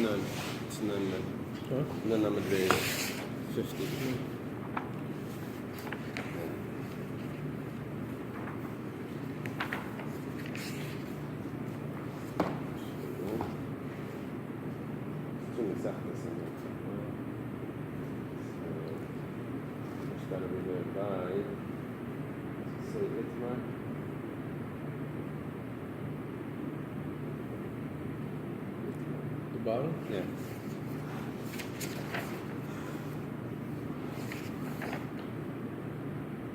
none. It's none. Huh? None number 50. The bottom? Yeah.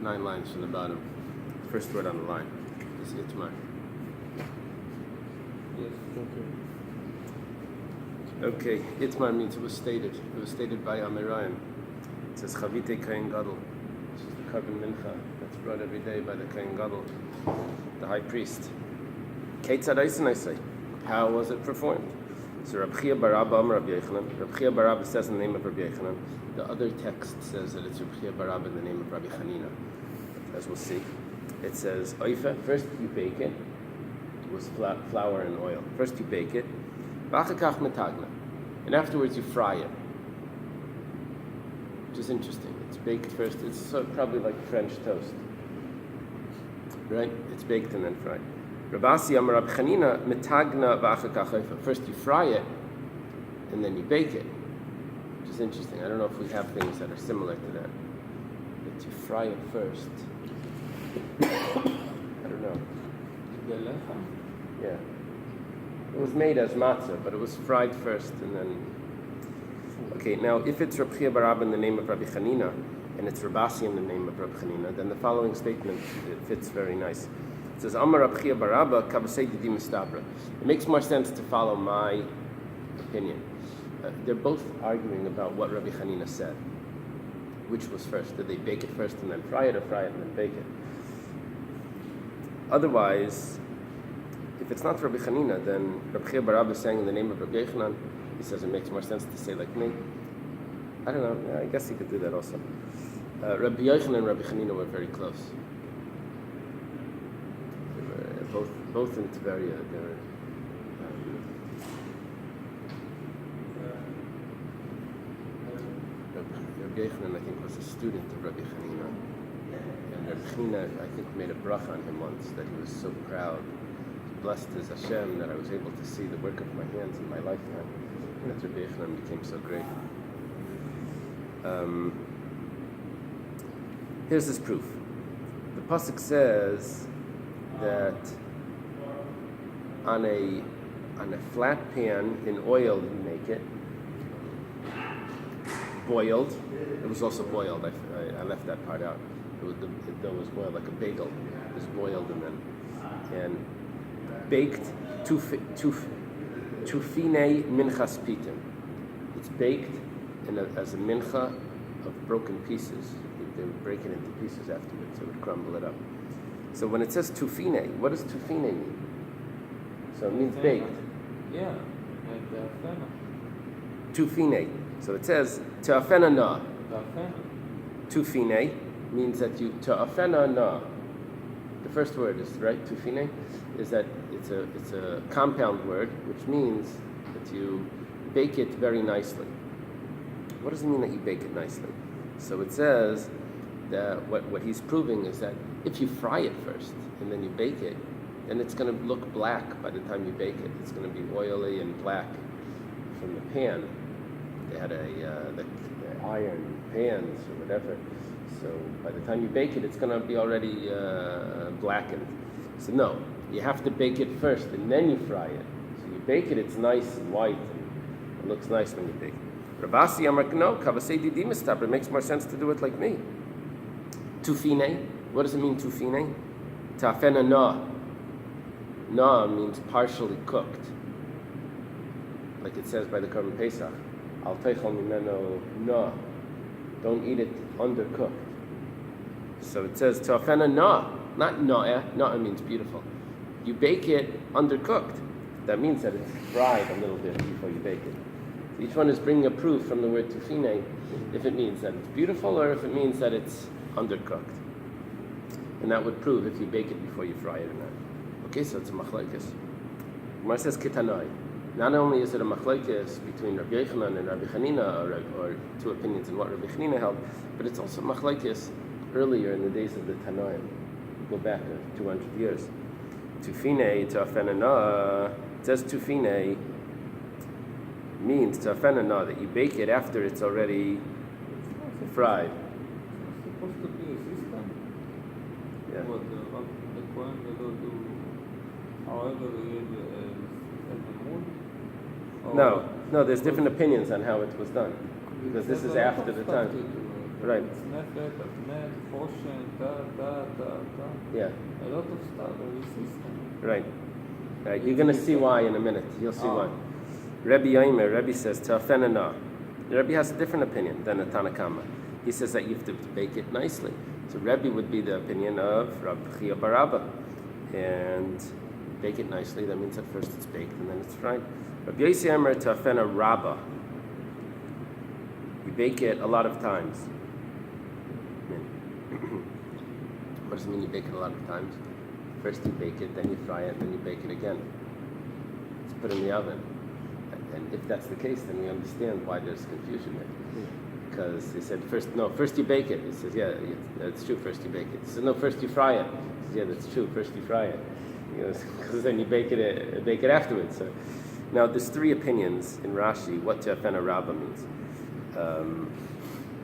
Nine lines from the bottom. First word on the line is Itmar. Yes. Okay, Itmar means it was stated. It was stated by Amirayim. It says Chavite Kain Gadol. This is the carbon mincha that's brought every day by the Kain Gadol, the high priest. I say. How was it performed? So Rabbi Barabba Rabbi Yochanan. Rabbi Barabba says in the name of Rabbi Yochanan. The other text says that it's Rabbi Barabba in the name of Rabbi Chanina. As we'll see, it says Oifa. First you bake it. It was flour and oil. First you bake it. V'achakach metagna, and afterwards you fry it. Which is interesting. It's baked first. It's probably like French toast, right? It's baked and then fried. Rabasi Amar Rabbi Chanina metagna v'achakach oifa. First you fry it, and then you bake it. Which is interesting. I don't know if we have things that are similar to that. But you fry it first. I don't know. Yeah. It was made as matzah, but it was fried first and then. Okay, now if it's Rabbi Barabba in the name of Rabbi Chanina and it's Rabasi in the name of Rabbi Chanina, then the following statement fits very nice. It says, Amar Rabbi Barabba kavasei didi mistabra. It makes more sense to follow my opinion. They're both arguing about what Rabbi Chanina said. Which was first? Did they bake it first and then fry it, or fry it and then bake it? Otherwise, if it's not Rabbi Chanina, then Rabbi Barabba is saying in the name of Rabbi Yochanan. He says it makes more sense to say like me. I don't know. Yeah, I guess he could do that also. Rabbi Yochanan and Rabbi Chanina were very close. They were both in Tveria. Rabbi Yochanan, I think, was a student of Rabbi Chanina. And Rabbi Chanina, I think, made a bracha on him once that he was so proud. Blessed is Hashem that I was able to see the work of my hands in my lifetime. And that Rabbi Yochanan became so great. Here's this proof. The pasuk says that on a flat pan in oil you make it. Boiled. It was also boiled. I left that part out. The dough was boiled like a bagel. It was boiled and baked tufine minchas pitim. It's baked as a mincha of broken pieces. They would break it into pieces afterwards. It would crumble it up. So when it says tufine, what does tufine mean? So it means baked. Yeah, like the fena. Tufine. So it says ta'afena na. Ta'afena. Tufine means that you ta'afena na. The first word is right. Tufine is that it's a compound word, which means that you bake it very nicely. What does it mean that you bake it nicely? So it says that what he's proving is that if you fry it first and then you bake it, then it's going to look black by the time you bake it. It's going to be oily and black from the pan. They had the iron pans or whatever. So by the time you bake it, it's going to be already blackened. So no, you have to bake it first and then you fry it. So you bake it, it's nice and white and it looks nice when you bake it. Rabasi Amar no, kavasei didi mistabra. It makes more sense to do it like me. Tufine. What does it mean, tufine? Ta'afena na. Na means partially cooked. Like it says by the Korban Pesach. Al teichel mimeno na. Don't eat it undercooked. So it says ta'afena na. Not na'eh. Na'eh means beautiful. You bake it undercooked. That means that it's fried a little bit before you bake it. Each one is bringing a proof from the word tufine, if it means that it's beautiful or if it means that it's undercooked. And that would prove if you bake it before you fry it or not. Okay, so it's a machlekes. Gemara says kitanai. not only is it a machlokes between Rabbi Yochanan and Rabbi Chanina, or two opinions in what Rabbi Chanina held, but it's also machlokes earlier in the days of the Tanoim. Go back 200 years. Tufine ta'afenana. It says tufine means ta'afenana, that you bake it after it's already fried. It's supposed to be a system. Yeah. What the Kohen will do, however he is as a mood. No, there's different opinions on how it was done, because this is after the time. Right. It's nefet, afnet, foshen, ta. Yeah. A lot of stuff, a system. Right. You're going to see why in a minute. You'll see why. Rabbi Yomi, Rabbi says, ta'afenana. Rabbi has a different opinion than the Tanakama. He says that you have to bake it nicely. So Rabbi would be the opinion of Rabbi Chia bar Abba. And bake it nicely, that means that first it's baked and then it's fried. Rabbi Yossi Amar ta'afena rabba. You bake it a lot of times. What does it mean you bake it a lot of times? First you bake it, then you fry it, then you bake it again. It's put in the oven. And if that's the case, then we understand why there's confusion there. Because he said, first you bake it. He says, yeah, that's true, first you bake it. He says, no, first you fry it. He says, yeah, that's true, first you fry it. Because then you bake it afterwards. So, now, there's three opinions in Rashi what ta'afena rabba means.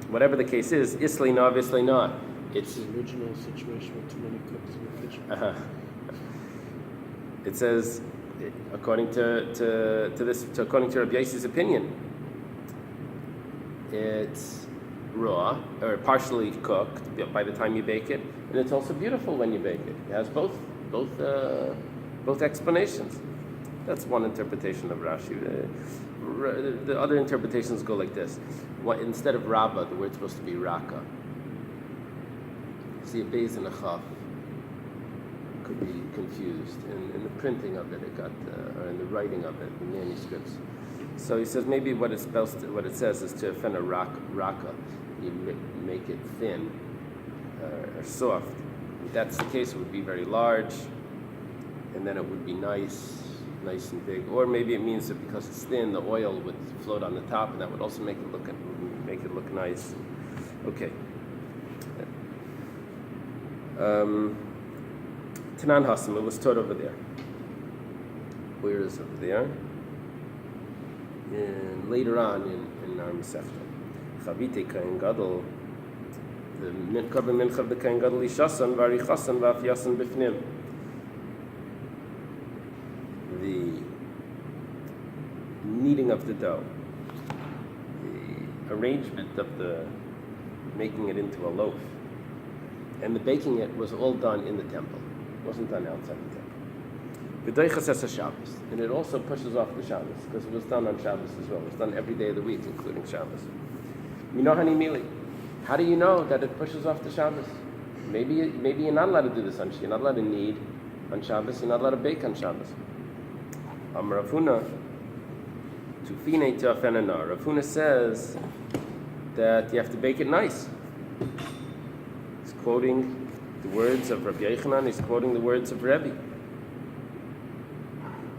Whatever the case is, isli no, obviously not. It's the original situation with too many cooks in the kitchen. It says, according to Rabbi Yossi's opinion, it's raw or partially cooked by the time you bake it, and it's also beautiful when you bake it. It has both explanations. That's one interpretation of Rashi. The other interpretations go like this: instead of Rabba, the word's supposed to be Raka. See, a Bais and a Chaf could be confused in the printing of it. Or in the writing of it, the manuscripts. So he says maybe what it says is to offend a Raka. You make it thin or soft. If that's the case, it would be very large, and then it would be nice and big. Or maybe it means that because it's thin, the oil would float on the top, and that would also make it look nice. Okay. Tanan Hasam, it was taught over there. Where is it over there? And later on in our Masechta. Chavite Kain Gadol, the Minchav Minchav the Kain Gadol Ishasan, Varichasan, Vafyasan Bifnim. The kneading of the dough, the arrangement of the making it into a loaf, and the baking it was all done in the temple. It wasn't done outside the temple. V'doichas es Shabbos, and it also pushes off the Shabbos because it was done on Shabbos as well. It was done every day of the week, including Shabbos. Minohani mili. How do you know that it pushes off the Shabbos? Maybe you're not allowed to do this on Shabbos. You're not allowed to knead on Shabbos. You're not allowed to bake on Shabbos. Rav Huna, tufine ta'afenana. Rav Huna says that you have to bake it nice. He's quoting the words of Rabbi Yochanan. He's quoting the words of Rabbi.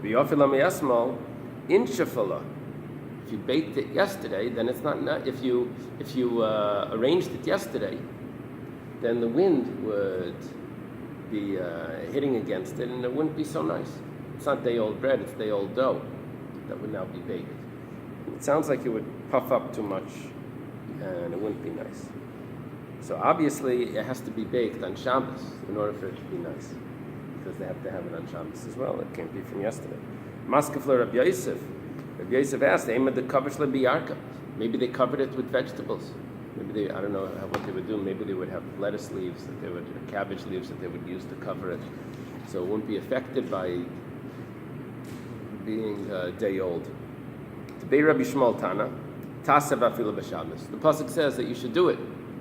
V'yofila meyasmal in shafala. If you baked it yesterday, then it's not. If you arranged it yesterday, then the wind would be hitting against it, and it wouldn't be so nice. It's not day-old bread; it's day-old dough that would now be baked. It sounds like it would puff up too much, and it wouldn't be nice. So obviously, it has to be baked on Shabbos in order for it to be nice, because they have to have it on Shabbos as well. It can't be from yesterday. Maskefler Rabbi Yosef. Rabbi Yosef asked, maybe they covered it with vegetables. Maybe I don't know what they would do. Maybe they would have lettuce leaves or cabbage leaves that they would use to cover it, so it wouldn't be affected by being day old. To be Rabbi Shmuel Tana, Tasav Afilu b'Shabbos. The pasuk says that you should do it.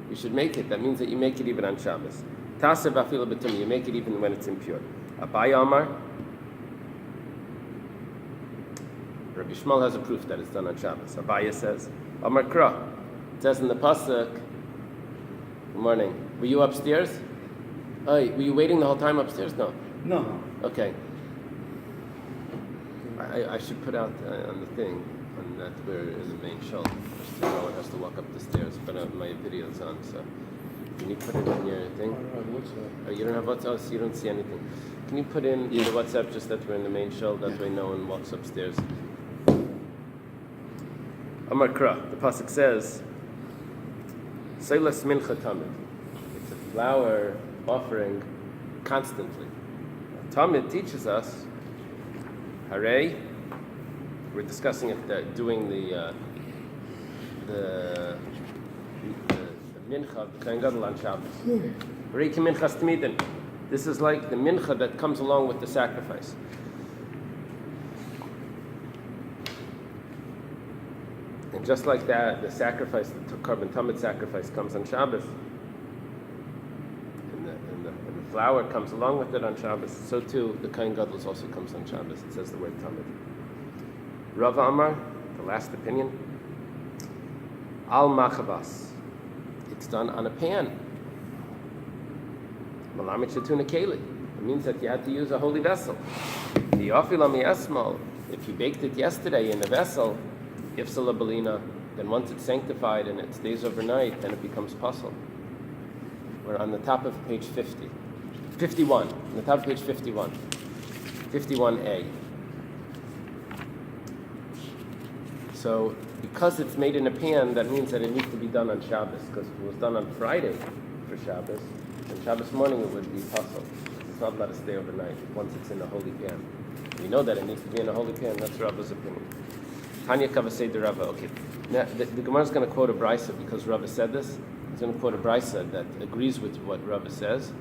You should make it. That means that you make it even on Shabbos. Tasav Afilu b'Tum. You make it even when it's impure. Abai Amar. Rabbi Shmuel has a proof that it's done on Shabbos. Abaya says, Amar Kra. It says in the pasuk. Good morning. Were you upstairs? Oh, were you waiting the whole time upstairs? No. No. Okay. I should put out on the thing on that we're in the main shelf. Just so no one has to walk up the stairs. But my video's on, so can you put it in your thing? Oh, you don't have WhatsApp, so you don't see anything. Can you put in the WhatsApp just that we're in the main shelf? That way no one walks upstairs. Amar Kra, the pasuk says, Seilas mincha tamid. It's a flower offering constantly. Tamid teaches us, Hare, we're discussing it, doing the mincha of the Kohen Gadol on Shabbos. Hare ki minchas tamidin. This is like the mincha that comes along with the sacrifice. And just like that, the sacrifice, the carbon tamid sacrifice comes on Shabbos. And the flower comes along with it on Shabbos. So too, the Kohen Gadol also comes on Shabbos. It says the word tamid. Rav Amar, the last opinion, al machavas. It's done on a pan. Malamit shetuna keli. It means that you had to use a holy vessel. The ofilami esmal. If you baked it yesterday in a vessel, ifsala belina, then once it's sanctified and it stays overnight, then it becomes puzzle. We're on the top of page 50. 51. On the top of page 51. 51a. So, because it's made in a pan, that means that it needs to be done on Shabbos. Because if it was done on Friday for Shabbos, then Shabbos morning it would be puzzle. It's not allowed to stay overnight once it's in a holy pan. We know that it needs to be in a holy pan. That's Rabbi's opinion. Tanya Kavasei de Rava. Okay. Now, the Gemara is going to quote a Brisa because Rabbi said this. It's going to quote a Brisa that agrees with what Rabbi says,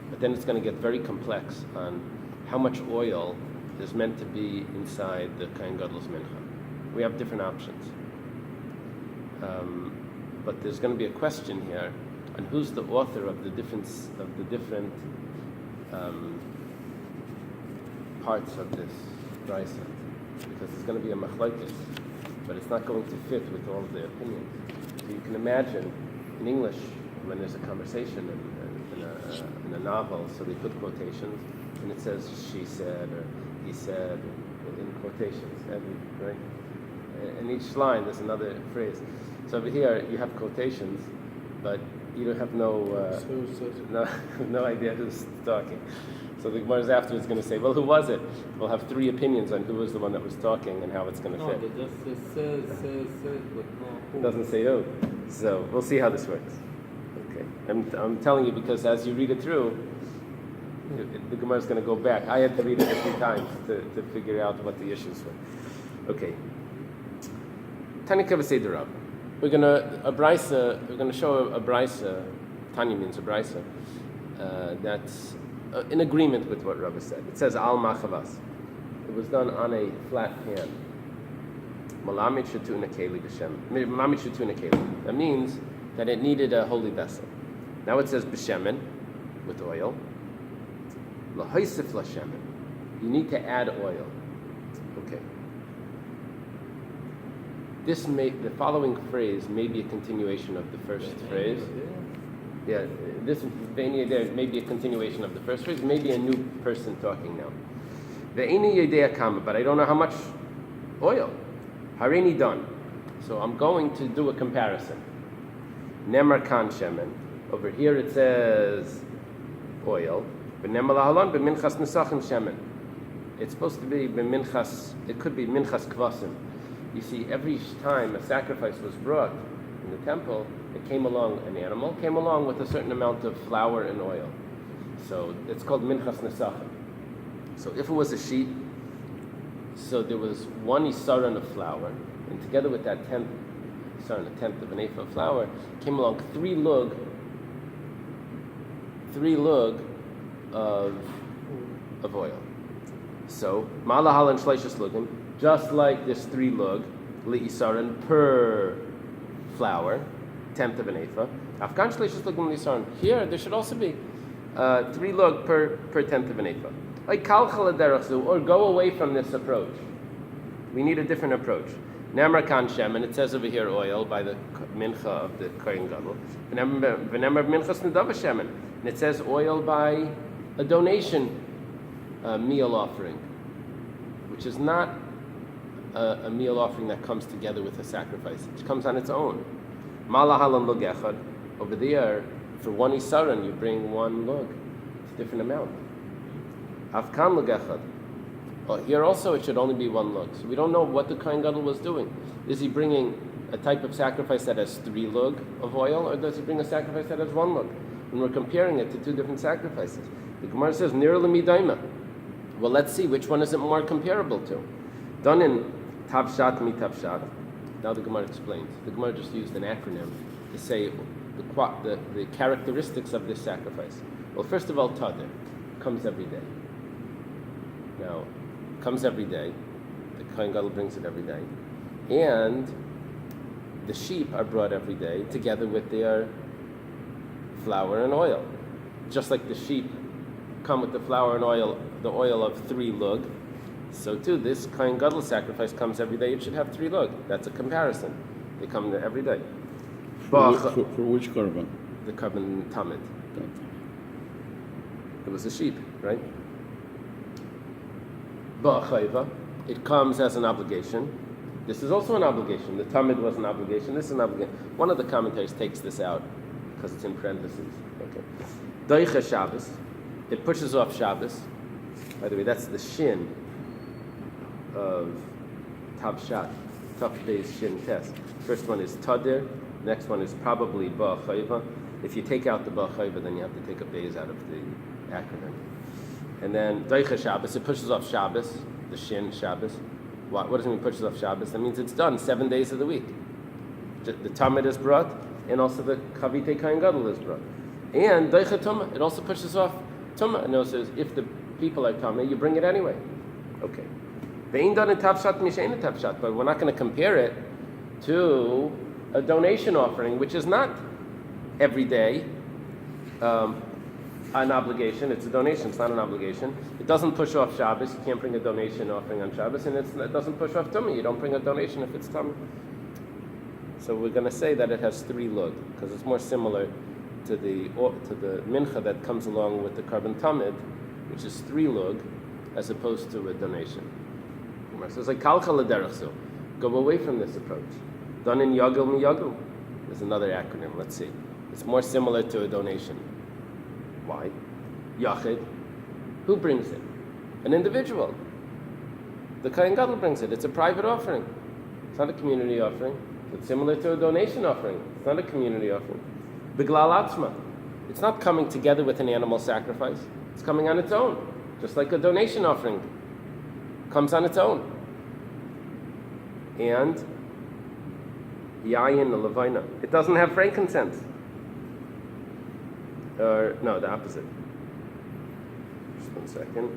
but then it's going to get very complex on how much oil is meant to be inside the Kohen Gadol's mincha. We have different options. But there's going to be a question here on who's the author of the different parts of this Brisa. Because it's going to be a machlokes, but it's not going to fit with all of the opinions. So you can imagine, in English, when there's a conversation in a novel, so they put quotations, and it says she said or he said in quotations, right? In each line there's another phrase. So over here you have quotations, but you don't have no idea who's talking. So the Gemara afterwards is going to say, well, who was it? We'll have three opinions on who was the one that was talking and how it's going to fit. No, it just says, but no who. It doesn't say who. So we'll see how this works. Okay. I'm telling you because as you read it through, the Gemara is going to go back. I had to read it a few times to figure out what the issues were. Okay. Tanya Kavasei de Rava. We're going to show a Brisa. Tanya means a Brisa. That's in agreement with what Rabbi said. It says al machavas. It was done on a flat pan. Malamit shetuna keli b'shem. Malamit shetuna keli. That means that it needed a holy vessel. Now it says b'shemen, with oil. Lahoisif lashemen. You need to add oil. Okay. The following phrase may be a continuation of the first phrase. Yeah, this Ve'ini Yedea may be a continuation of the first phrase. Maybe a new person talking now. Ve'ini Yedea Kama, but I don't know how much oil. Harini done. So I'm going to do a comparison. Nemar kan shemen. Over here it says oil. V'nemar lahalon b'minchas nesachim shemen. It's supposed to be b'minchas. It could be minchas kvasim. You see, every time a sacrifice was brought in the temple, an animal came along with a certain amount of flour and oil. So it's called minchas nesachim. So if it was a sheep, so there was one isaran of flour, and together with that tenth of an ephah of flour, came along three lug of oil. So malahal and shleishas lugim, just like this 3 lug li'isaran per flour, tenth of an ephah. Afkan shleishas lugim li'isaran. Here there should also be 3 lug per tenth of an ephah. Like kalchal aderachzu, or go away from this approach. We need a different approach. Nemar kan shem, and it says over here oil by the mincha of the Kohen Gadol. V'nemar minchas nedava shemen, and it says oil by a donation meal offering, which is not a meal offering that comes together with a sacrifice. It comes on its own. Malahalan lug echad. Over there, for one isaran, you bring one lug. It's a different amount. Afkan lug echad. Well, here also it should only be one lug. So we don't know what the Kohen Gadol was doing. Is he bringing a type of sacrifice that has 3 lug of oil, or does he bring a sacrifice that has 1 lug? And we're comparing it to 2 different sacrifices. The Gemara says, Nir l'midaima. Well, let's see, which one is it more comparable to? Done in Tavshat mi Tavshat. Now the Gemara explains. The Gemara just used an acronym to say the characteristics of this sacrifice. Well, first of all, Tadir comes every day. Now, comes every day. The Kohen Gadol brings it every day. And the sheep are brought every day together with their flour and oil. Just like the sheep come with the flour and oil, the oil of 3 lug, so too this Kohen Gadol sacrifice comes every day. It should have 3 lug. That's a comparison. They come every day. For which korban? The korban tamid. It was a sheep, right? Ba'achayva, it comes as an obligation. This is also an obligation. The tamid was an obligation. This is an obligation. One of the commentators takes this out because it's in parentheses. Okay. Doicha Shabbos, it pushes off Shabbos. By the way, that's the shin of Tavshat, Tav Beis Shin Tes. First one is Tadir. Next one is probably Ba'achayva. If you take out the Ba'achayva, then you have to take a Beis out of the acronym. And then Doicha Shabbos, it pushes off Shabbos, the Shin Shabbos. What does it mean pushes off Shabbos? That means it's done 7 days of the week. The Tamid is brought, and also the Kavite Kohen Gadol is brought. And Doicha Tumah, it also pushes off Tumah. And it says, if the people are Tameh, you bring it anyway. Okay. Ve'in done in Tavshat mishein Tavshat, but we're not going to compare it to a donation offering, which is not every day an obligation. It's a donation. It's not an obligation. It doesn't push off Shabbos. You can't bring a donation offering on Shabbos, and it doesn't push off Tumah. You don't bring a donation if it's Tumah. So we're going to say that it has 3 lug because it's more similar to the mincha that comes along with the korban tamid, which is 3 lug, as opposed to a donation. So it's like kalcha l'derech. Go away from this approach. Done in yagel mi yagel. There's another acronym. Let's see. It's more similar to a donation. Why? Yachid. Who brings it? An individual. The Kohen Gadol brings it. It's a private offering. It's not a community offering. It's similar to a donation offering. It's not a community offering. Biglal atzma. It's not coming together with an animal sacrifice. It's coming on its own. Just like a donation offering comes on its own. And yayin, the levina. It doesn't have frankincense. No, the opposite. Just 1 second.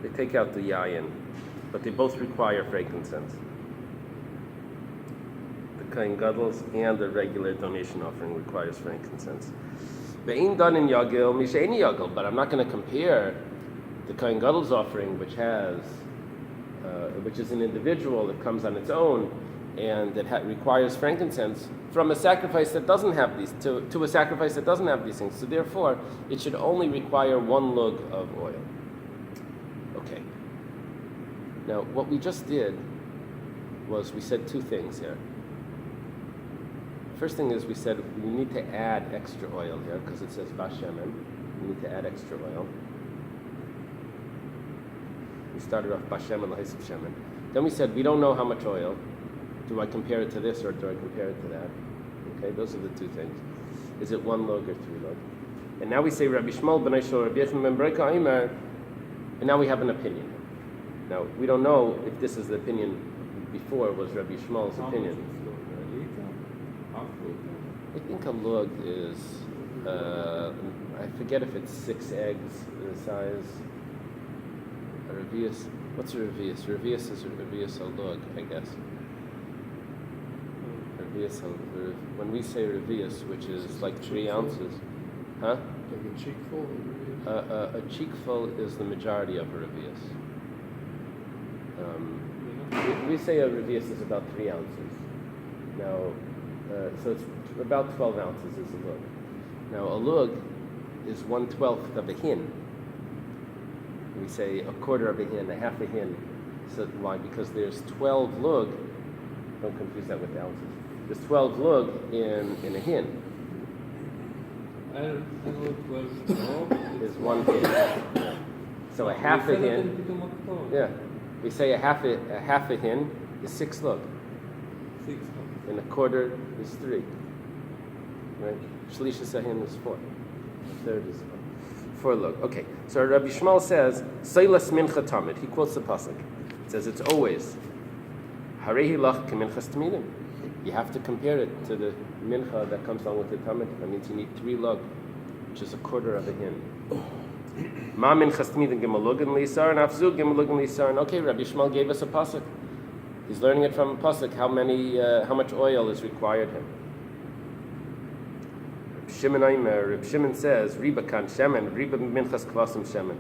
They take out the yayin, but they both require frankincense. The Kohen Gadol's and the regular donation offering requires frankincense. Ve'in done in yagil, misheini yagil, but I'm not going to compare the Kohen Gadol's offering, which is an individual that comes on its own and that requires frankincense, from a sacrifice that doesn't have these to a sacrifice that doesn't have these things. So therefore, it should only require 1 lug of oil. Okay. Now, what we just did was we said 2 things here. First thing is we said we need to add extra oil here because it says Bashemen. We need to add extra oil. We started off Bashemen, Lahis Shemen. Then we said we don't know how much oil. Do I compare it to this or do I compare it to that? Okay, those are the 2 things. Is it 1 lug or 3 lug? And now we say Rabbi Shmuel ben Aishor, Rabbi Yechon ben Breka Aimer, and now we have an opinion. Now, we don't know if this is the opinion before was Rabbi Shmuel's opinion. I think a lug is, I forget if it's 6 eggs in the size. A revius, what's a revius? Revius is a lug, I guess. When we say revius, which is like 3 ounces, huh? Like a cheekful? A cheekful is the majority of a revius. We say a revius is about 3 ounces. Now, so it's about 12 ounces is a lug. Now, a lug is 1/12 of a hin. We say a quarter of a hin, a half a hin. So why? Because there's 12 lug. Don't confuse that with ounces. There's 12 lug in a hin. And 12 Is 1 hin. Yeah. So a half a hin. Yeah. We say a half a hin is 6 lug. 6. And a quarter is 3. Right? Shlisha sahin is 4. A third is 4 lug. Okay. So Rabbi Shmuel says, Seilas mincha tamid. He quotes the pasuk. It says it's always Harehi lach keminchas tamidim. You have to compare it to the mincha that comes along with the tamid. That means you need 3 lug, which is a quarter of a hin. Ma minchas tamidim gemalugin lisaran afzu gemalugin lisaran. Okay, Rabbi Shmuel gave us a pasuk. He's learning it from a pasuk. How much oil is required him? Reb Shimon says, Riba kan shemen, Riba minchas kvasim shemen.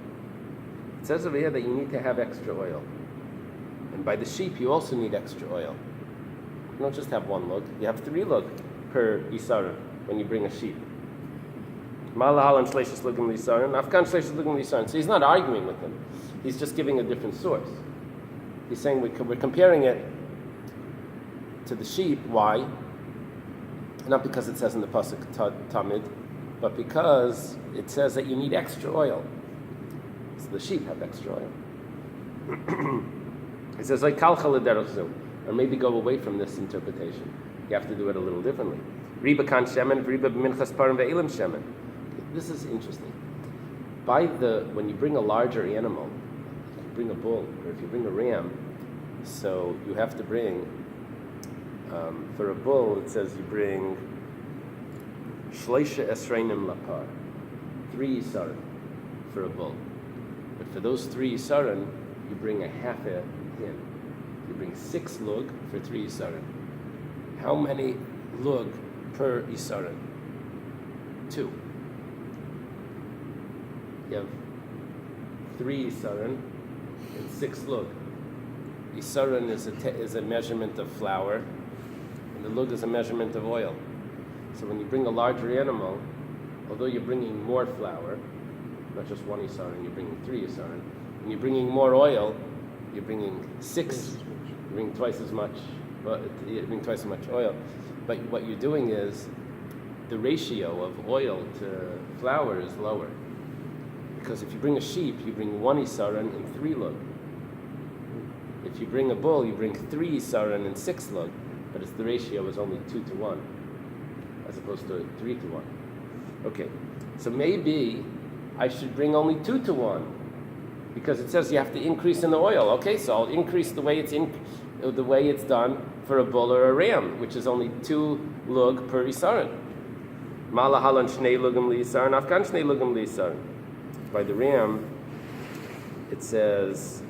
It says over here that you need to have extra oil. And by the sheep, you also need extra oil. You don't just have 1 lug, you have 3 lug per isara when you bring a sheep. Malahalan shleishis lugim lisaran, afkan shleishis lugim lisaran. So he's not arguing with him. He's just giving a different source. He's saying we're comparing it to the sheep. Why? Not because it says in the pasuk tamid, but because it says that you need extra oil. So the sheep have extra oil. It says like kalcha l'derech zu, or maybe go away from this interpretation. You have to do it a little differently. Riba kan shemen, riba b'minchas parim ve'elim shemen. This is interesting. When you bring a larger animal, if you bring a bull or if you bring a ram, so you have to bring. For a bull, it says you bring shleisha esreinim lapar, 3 isaran for a bull. But for those 3 isaran, you bring a half a hin. You bring 6 lug for 3 isaran. How many lug per isaran? 2. You have 3 isaran and 6 lug. Isaran is a measurement of flour. The lug is a measurement of oil. So when you bring a larger animal, although you're bringing more flour, not just 1 isaran, you're bringing 3 isaran. When you're bringing more oil, you're bringing 6. You bring twice as much. You bring twice as much oil. But what you're doing is the ratio of oil to flour is lower. Because if you bring a sheep, you bring 1 isaran and 3 lug. If you bring a bull, you bring 3 isaran and 6 lug. But the ratio is only 2 to 1, as opposed to 3 to 1. Okay, so maybe I should bring only 2 to 1, because it says you have to increase in the oil. Okay, so I'll increase the way it's done for a bull or a ram, which is only 2 lug per isaran. Malahalan shnei lugim lisaran, afkan shnei lugim lisaran. By the ram, it says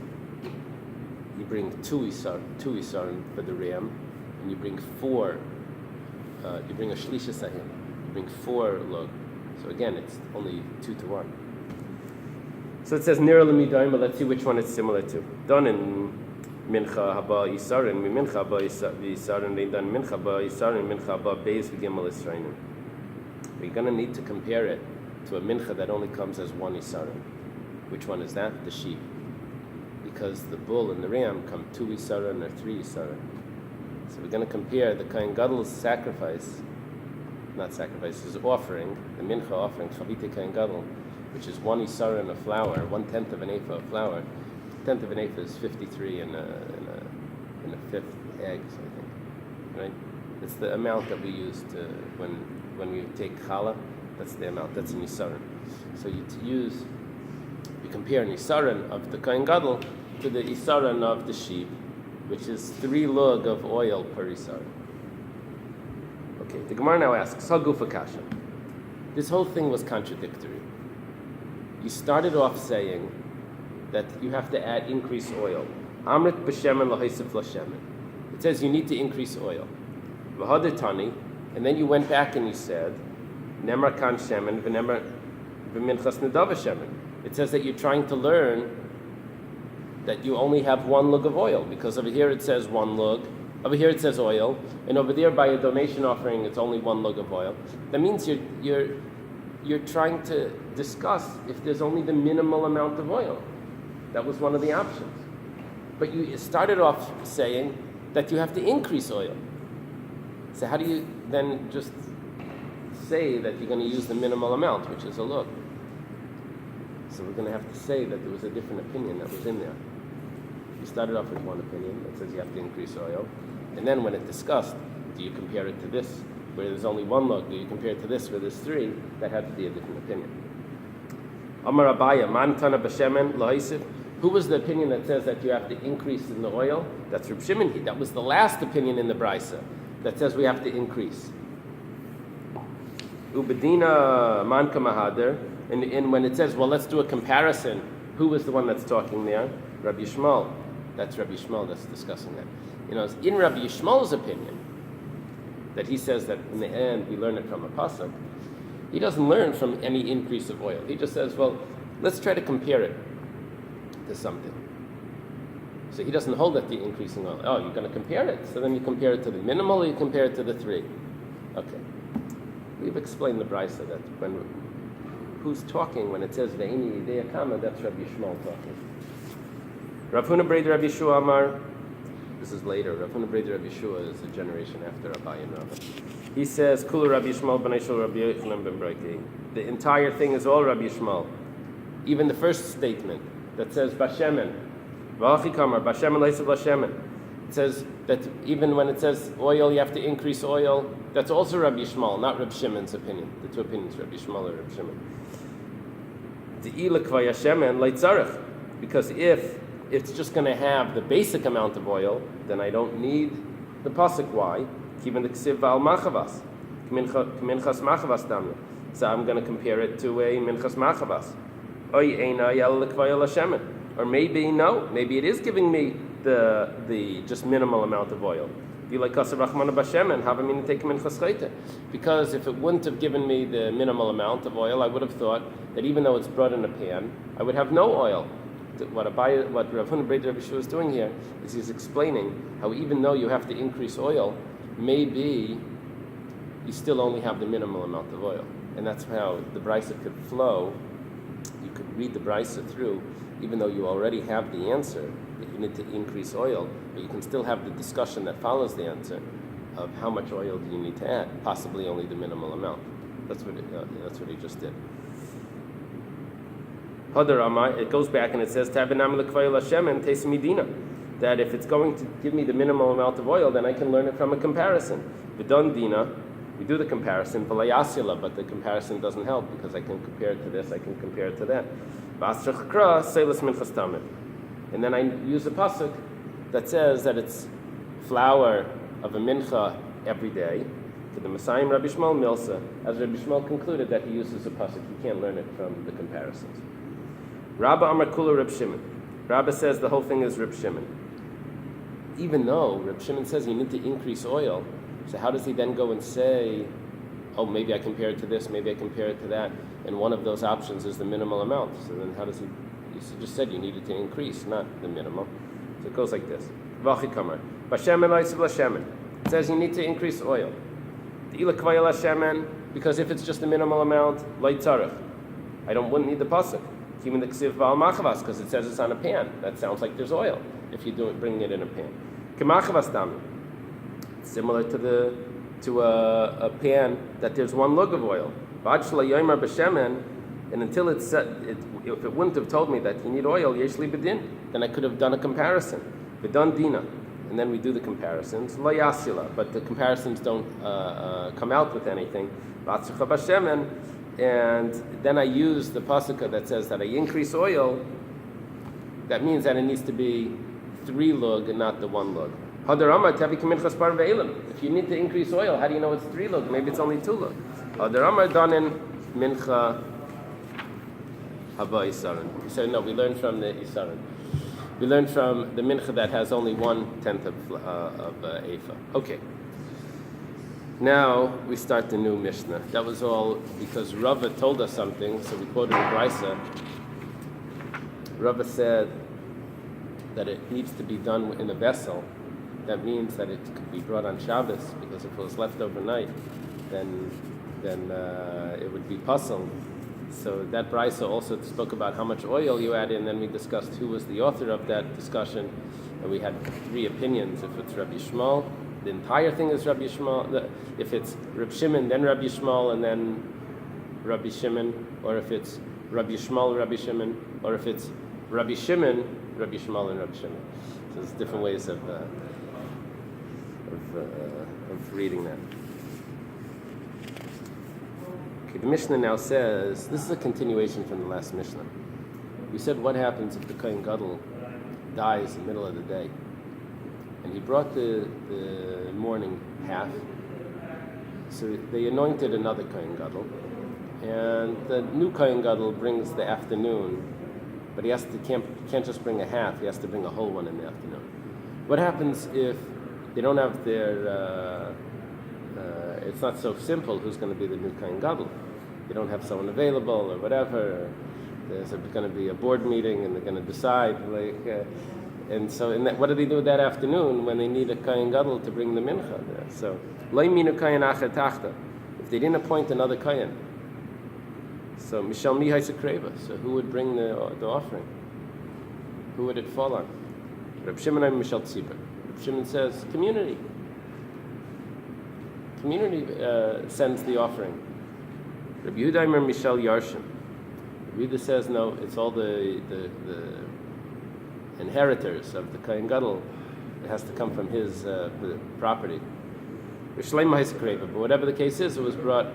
you bring 2 isaran for the ram. And you bring 4, you bring a shlisha sahin, you bring 4 lug. So again, it's only 2 to 1. So it says nira l'midaima. Let's see which one it's similar to. Done in mincha haba isarin, mincha haba isarin, they done mincha haba isarin, mincha haba Bais v'gimel israinim. We're going to need to compare it to a mincha that only comes as 1 isarin. Which one is that? The sheep. Because the bull and the ram come 2 isarin or 3 isarin. So we're going to compare the Kohen Gadol's his offering, the mincha offering, Chavite Kohen Gadol, which is 1 isaran of flour, 1/10 of an ephah of flour. 1/10 of an ephah is 53 in a 5th eggs, I think, right? It's the amount that we use to when we take challah. That's the amount. That's an isaran. So you compare an isaran of the Kohen Gadol to the isaran of the sheep, which is 3 lug of oil per isaran. Okay, the Gemara now asks, Sagufa Kasha. This whole thing was contradictory. You started off saying that you have to increase oil. Amrit b'shemen l'haisif l'shemen. It says you need to increase oil. V'hadetani, and then you went back and you said, Nemar kan shemen v'nemar v'minchas nedava shemen. It says that you're trying to learn that you only have one lug of oil, because over here it says one lug, over here it says oil, and over there by a donation offering it's only one lug of oil. That means you're trying to discuss if there's only the minimal amount of oil. That was one of the options. But you started off saying that you have to increase oil. So how do you then just say that you're going to use the minimal amount, which is a lug? So we're going to have to say that there was a different opinion that was in there. You started off with one opinion that says you have to increase oil, and then when it discussed, do you compare it to this, where there's only one lug? Do you compare it to this, where there's three? That had to be a different opinion. Amar Abaya, man tana b'shemen lo'isiv. Who was the opinion that says that you have to increase in the oil? That's Reb Shimon. That was the last opinion in the Brisa that says we have to increase. Ubedina man kamahader. And when it says, well, let's do a comparison, who was the one that's talking there? Rabbi Yishmael. That's Rabbi Yishmael that's discussing that. In Rabbi Yishmael's opinion, that he says that in the end we learn it from a pasuk, he doesn't learn from any increase of oil. He just says, well, let's try to compare it to something. So he doesn't hold at the increasing oil. Oh, you're going to compare it. So then you compare it to the minimal, or you compare it to the three. Okay. We've explained the Brisa that who's talking when it says Ve'ini Yidei Kama, that's Rabbi Yishmael talking. Rav Huna Breder Rabbi Yeshua Amar, this is later. Rav Huna Breder Rabbi Yeshua is a generation after Rabbi and Rabbi. He says, Kula Rabbi Yishmael b'nei shel Rabbi Yochanan ben Breiti. The entire thing is all Rabbi Yishmael. Even the first statement that says Bashemen, V'achi Kamar, Bashemen leisav l'shemen. It says that even when it says oil, you have to increase oil. That's also Rabbi Yishmael, not Rabbi Shimon's opinion. The two opinions, Rabbi Yishmael and Rabbi Shimon. Because if it's just going to have the basic amount of oil, then I don't need the pasuk. Why? So I'm going to compare it to a minchas machavas. Or maybe no, maybe it is giving me the just minimal amount of oil. Because if it wouldn't have given me the minimal amount of oil, I would have thought that even though it's brought in a pan, I would have no oil. What Rav Huna Breder Rabbi Yeshua is doing here is he's explaining how even though you have to increase oil, maybe you still only have the minimal amount of oil. And that's how the Brisa could flow. You could read the Brisa through, even though you already have the answer, that you need to increase oil, but you can still have the discussion that follows the answer of how much oil do you need to add, possibly only the minimal amount. That's what he just did. It goes back and it says that if it's going to give me the minimal amount of oil, then I can learn it from a comparison. V'don dina, we do the comparison, but the comparison doesn't help because I can compare it to this, I can compare it to that. And then I use a pasuk that says that it's flour of a mincha every day. To the Messiah Rabbi Yishmael Milsa, as Rabbi Yishmael concluded that he uses a pasuk, he can't learn it from the comparisons. Rabbi Amar Kula Reb Shimon. Rabbi says the whole thing is Reb Shimon. Even though Reb Shimon says you need to increase oil, so how does he then go and say, oh, maybe I compare it to this, maybe I compare it to that, and one of those options is the minimal amount. So then how does he just said you needed to increase, not the minimum. So it goes like this. V'achi kamar. Bashemen lo'isiv l'shemen. It says you need to increase oil. D'ila kvaya l'shemen, because if it's just the minimal amount, lo'i tzarech. I wouldn't need the pasuk. Even the ksiv ba'al machavas, because it says it's on a pan. That sounds like there's oil if you bring it in a pan. K'machavas dami. Similar to a pan that there's one lug of oil. V'ad shelo yomer b'shemen, and until it said, if it wouldn't have told me that you need oil, yeshli bedin, then I could have done a comparison. V'don dina, and then we do the comparisons. Lo yasila, but the comparisons don't come out with anything. V'atzucha b'shemen, and then I use the pasuk that says that I increase oil. That means that it needs to be 3 lug and not the 1 lug. If you need to increase oil, how do you know it's 3 lug? Maybe it's only 2 lug. Mincha haba isaran. So no, we learned from the isaran. We learned from the mincha that has only 1/10 of ephah. Okay. Now we start the new Mishnah. That was all because Rava told us something, so we quoted the Brisa. Rava said that it needs to be done in a vessel, that means that it could be brought on Shabbos, because if it was left overnight, then it would be puzzled. So that Brisa also spoke about how much oil you add in, then we discussed who was the author of that discussion, and we had 3 opinions. If it's Rabbi Shmuel, the entire thing is Rabbi Shmuel. If it's Rabbi Shimon, then Rabbi Shmuel, and then Rabbi Shimon, or if it's Rabbi Shmuel, Rabbi Shimon, or if it's Rabbi Shimon, Rabbi Shmuel, and Rabbi Shimon. So there's different ways of reading that. Okay, the Mishnah now says, this is a continuation from the last Mishnah. We said, what happens if the Kohen Gadol dies in the middle of the day? And he brought the morning half, so they anointed another Kohen Gadol, and the new Kohen Gadol brings the afternoon, but he can't just bring a half, he has to bring a whole one in the afternoon. What happens if they don't have their, it's not so simple who's going to be the new Kohen Gadol? You don't have someone available or whatever, there's going to be a board meeting and they're going to decide, and so what do they do that afternoon when they need a Kohen Gadol to bring the mincha there? So, Lo minu Kohen acher tachta. If they didn't appoint another Kohen, so Mishal mi ha'sekreva. So who would bring the offering? Who would it fall on? Reb Shimon and Mishal Tzibur. Reb Shimon says community. Community sends the offering. Reb Yehuda and Mishal Yarshim. Reb Yehuda says no. It's all the inheritors of the Kohen Gadol. It has to come from his property. But whatever the case is, it was brought.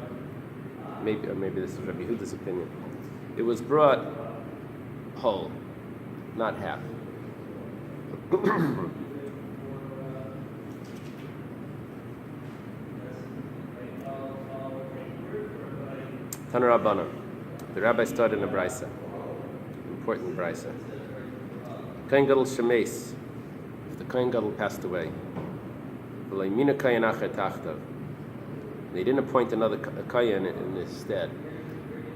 Maybe this is Rabbi Yehuda's opinion. It was brought whole, not half. Tana Rabbanan. The rabbi started in a brisa, important brisa. Kohen Gadol shemes. If the Kohen Gadol passed away, they didn't appoint another Kohen in his stead.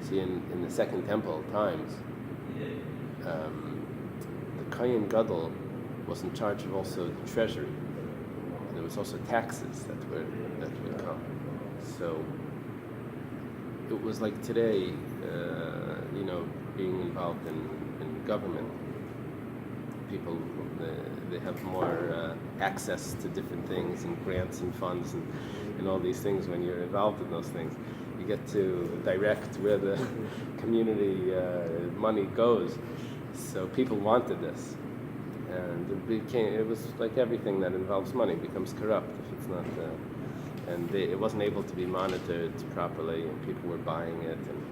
See, in the Second Temple times, the Kohen Gadol was in charge of also the treasury. And there was also taxes that would come. So it was like today, being involved in government. People, they have more access to different things and grants and funds and all these things. When you're involved in those things, you get to direct where the community money goes. So people wanted this, and it was like everything that involves money becomes corrupt if it's not, it wasn't able to be monitored properly, and people were buying it, and